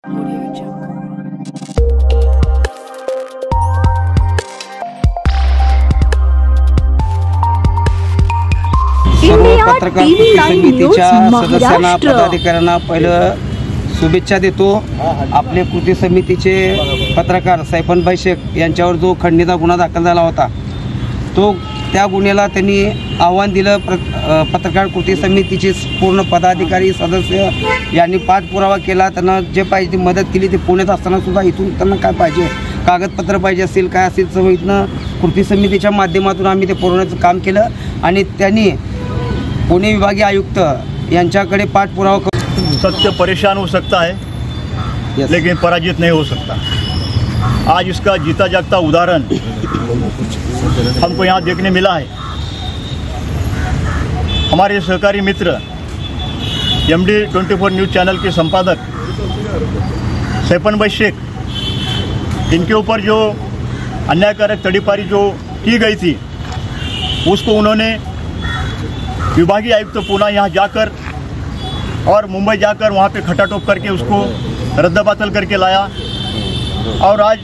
सर्व पत्रकार समितीच्या सदस्यांना पदाधिकाऱ्यांना पहिलं शुभेच्छा देतो। आपले कृती समितीचे पत्रकार सैफनभाई शेख यांच्यावर जो खंडणीचा गुन्हा दाखल झाला होता तो त्या गुन्ह्याला त्यांनी आव्हान दिलं। पत्रकार कृती समितीचे पूर्ण पदाधिकारी सदस्य यांनी पाठपुरावा केला, त्यांना जे पाहिजे ती मदत केली। ते पुण्यात असताना सुद्धा इथून त्यांना काय पाहिजे कागदपत्र पाहिजे असेल काय असेल तर इथनं कृती समितीच्या माध्यमातून आम्ही ते पुरवण्याचं काम केलं आणि त्यांनी पुणे विभागीय आयुक्त यांच्याकडे पाठपुरावा। सत्य परेशान हो सकता है लेकिन पराजित नहीं हो सकता। आज इसका जीता जागता उदाहरण हमको यहाँ देखने मिला है। हमारे सहकारी मित्र MD 24 न्यूज़ चैनल के संपादक सैफनभाई शेख, इनके ऊपर जो अन्यायकारक तड़ीपारी जो की गई थी उसको उन्होंने विभागीय आयुक्त पुणे यहाँ जाकर और मुंबई जाकर वहाँ पे खटाटोप करके उसको रद्दबातल करके लाया। और आज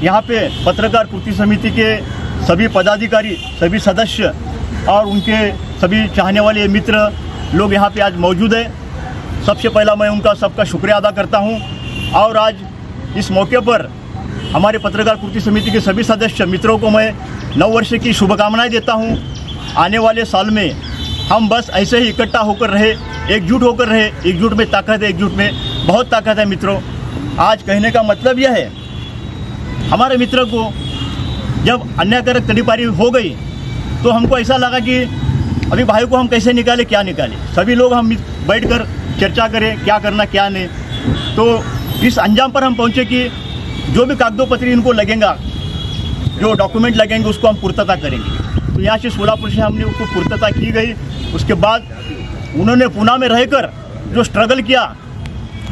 यहाँ पे पत्रकार कृति समिति के सभी पदाधिकारी, सभी सदस्य और उनके सभी चाहने वाले मित्र लोग यहाँ पे आज मौजूद हैं। सबसे पहला मैं उनका सबका शुक्रिया अदा करता हूँ। और आज इस मौके पर हमारे पत्रकार कृति समिति के सभी सदस्य मित्रों को मैं नववर्ष की शुभकामनाएं देता हूँ। आने वाले साल में हम बस ऐसे ही इकट्ठा होकर रहे, एकजुट होकर रहे। एकजुट में ताकत है, एकजुट में बहुत ताकत है मित्रों। आज कहने का मतलब यह है, हमारे मित्र को जब अन्यायकारक तड़ीपारी हो गई तो हमको ऐसा लगा कि अभी भाई को हम कैसे निकाले, क्या निकाले। सभी लोग हम बैठकर चर्चा करें क्या करना क्या नहीं। तो इस अंजाम पर हम पहुँचे कि जो भी कागजोपत्री इनको लगेगा, जो डॉक्यूमेंट लगेंगे उसको हम पूर्तता करेंगे। तो यहाँ से सोलापुर से हमने उसको पूर्तता की गई। उसके बाद उन्होंने पुणे में रहकर जो स्ट्रगल किया,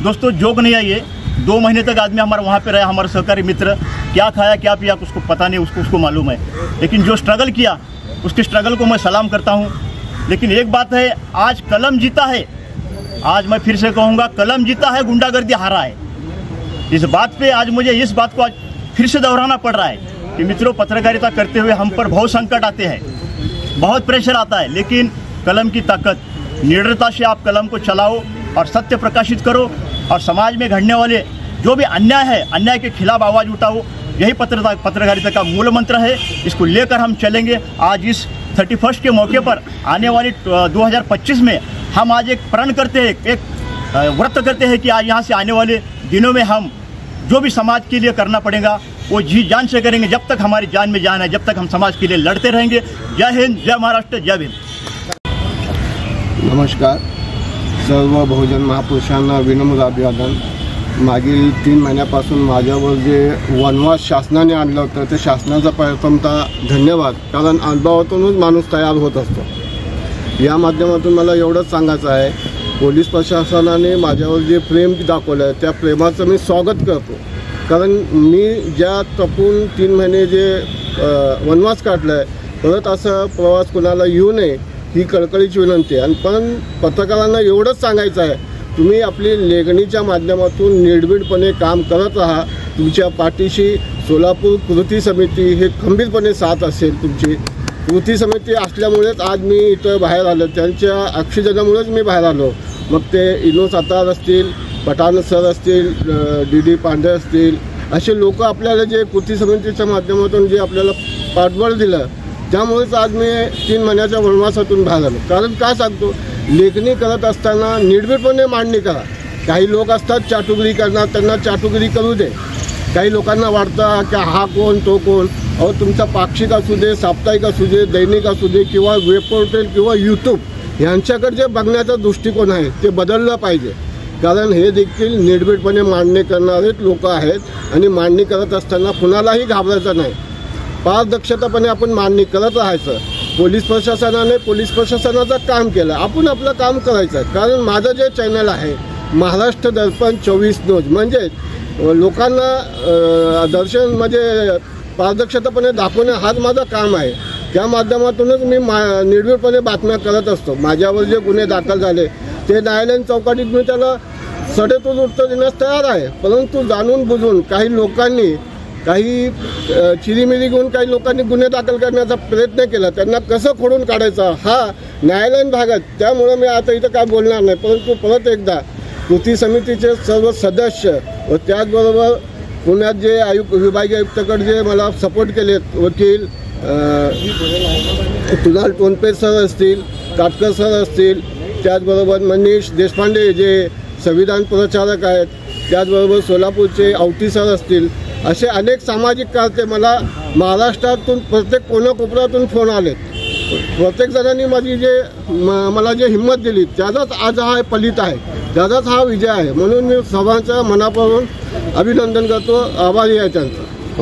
दोस्तों जोक नहीं है ये। 2 महीने तक आदमी हमारा वहाँ पे रहा। हमारे सहकारी मित्र क्या खाया क्या पिया उसको पता नहीं, उसको मालूम है। लेकिन जो स्ट्रगल किया उसके स्ट्रगल को मैं सलाम करता हूँ। लेकिन एक बात है, आज कलम जीता है। आज मैं फिर से कहूँगा कलम जीता है, गुंडागर्दी हारा है। इस बात पे आज मुझे इस बात को आज फिर से दोहराना पड़ रहा है कि मित्रों, पत्रकारिता करते हुए हम पर बहुत संकट आते हैं, बहुत प्रेशर आता है। लेकिन कलम की ताकत, निडरता से आप कलम को चलाओ और सत्य प्रकाशित करो और समाज में घड़ने वाले जो भी अन्याय है, अन्याय के खिलाफ आवाज़ उठाओ। यही पत्रकारिता का मूल मंत्र है। इसको लेकर हम चलेंगे। आज इस 31 के मौके पर आने वाली 2025 में हम आज एक प्रण करते हैं, एक व्रत करते हैं कि आज यहाँ से आने वाले दिनों में हम जो भी समाज के लिए करना पड़ेगा वो जी जान से करेंगे। जब तक हमारी जान में जान है, जब तक हम समाज के लिए लड़ते रहेंगे। जय हिंद, जय महाराष्ट्र, जय भीम। नमस्कार। सर्व बहुजन महापुरुषांना विनम्र अभिवादन। मागील 3 महिन्यापासून माझ्यावर जे वनवास शासनाने आणलं होतं ते शासनाचा प्रथमतः धन्यवाद, कारण अनुभवातूनच माणूस तयार होत असतो। या माध्यमातून मला एवढंच सांगायचं आहे, पोलीस प्रशासनाने माझ्यावर जे प्रेम दाखवलं आहे त्या प्रेमाचं मी स्वागत करतो। कारण मी ज्या तपून 3 महिने जे वनवास काढला आहे, परत असं प्रवास कोणाला येऊ नये ही कळकळीची विनंती आहे। आणि पण पत्रकारांना एवढंच सांगायचं आहे, तुम्ही आपली लेखणीच्या माध्यमातून निर्भीडपणे काम करत राहा। तुमच्या पाठीशी सोलापूर कृती समिती हे खंबीरपणे साथ असेल। तुमची कृती समिती असल्यामुळेच आज मी इथं बाहेर आलो, त्यांच्या ऑक्सिजनामुळेच मी बाहेर आलो। मग ते इनो सातार असतील, पठाण सर असतील, DD पांडे असतील, असे लोक आपल्याला जे कृती समितीच्या माध्यमातून जे आपल्याला पाठबळ दिलं, त्यामुळेच आज मी 3 महिन्याच्या वनवासातून बाहेर आलो। कारण काय सांगतो, लेखणी करत असताना निर्भीडपणे मांडणी करा। काही लोक असतात चाटुकरी करणार, त्यांना चाटुकरी करू दे। काही लोकांना वाटतं की हा कोण तो कोण। अहो, तुमचा पाक्षिक असू दे, साप्ताहिक असू दे, दैनिक असू दे किंवा वेब पोर्टल किंवा यूट्यूब, यांच्याकडे जे बघण्याचा दृष्टिकोन आहे ते बदललं पाहिजे। कारण हे देखील निर्भीडपणे मांडणी करणारेच लोक आहेत आणि मांडणी करत असताना कुणालाही घाबरायचं नाही। पारदर्शकपणे आपण मांडणी करत राहायचं। पोलीस प्रशासनाचं काम केलं, आपण आपलं काम करायचं। कारण माझं जे चॅनल आहे महाराष्ट्र दर्पण 24 न्यूज, म्हणजे लोकांना दर्शन म्हणजे पारदर्शकपणे दाखवणं हाच माझं काम आहे। त्या माध्यमातूनच मी निर्भीडपणे बातम्या करत असतो। माझ्यावर जे गुन्हे दाखल झाले ते न्यायालयीन चौकटीत मी त्याला सडेतोड उत्तर देण्यास तयार आहे, परंतु जाणून बुजून काही लोकांनी काही चिरीमिरी घेऊन काही लोकांनी गुन्हे दाखल करण्याचा प्रयत्न केला. त्यांना कसं खोडून काढायचा हा न्यायालयीन भाग आहे. त्यामुळे मी आता इथं काय बोलणार नाही, परंतु परत एकदा कृती समितीचे सर्व सदस्य व त्याचबरोबर पुण्यात जे विभागीय आयुक्ताकडे जे मला सपोर्ट केलेत, वकील कुणाल टोनपे सर असतील, काटकर सर असतील, त्याचबरोबर मनीष देशपांडे जे संविधान प्रचारक आहेत, त्याचबरोबर सोलापूरचे आवटी सर असतील, असे अनेक सामाजिक कार्य मला महाराष्ट्रातून प्रत्येक कोनाकोपऱ्यातून फोन आलेत. प्रत्येक जणांनी माझी मला जे हिंमत दिली त्याचाच आज हा फलित आहे, त्याचाच हा विजय आहे. म्हणून मी सर्वांच्या मनापासून अभिनंदन करतो, आभारी आहे त्यांचं.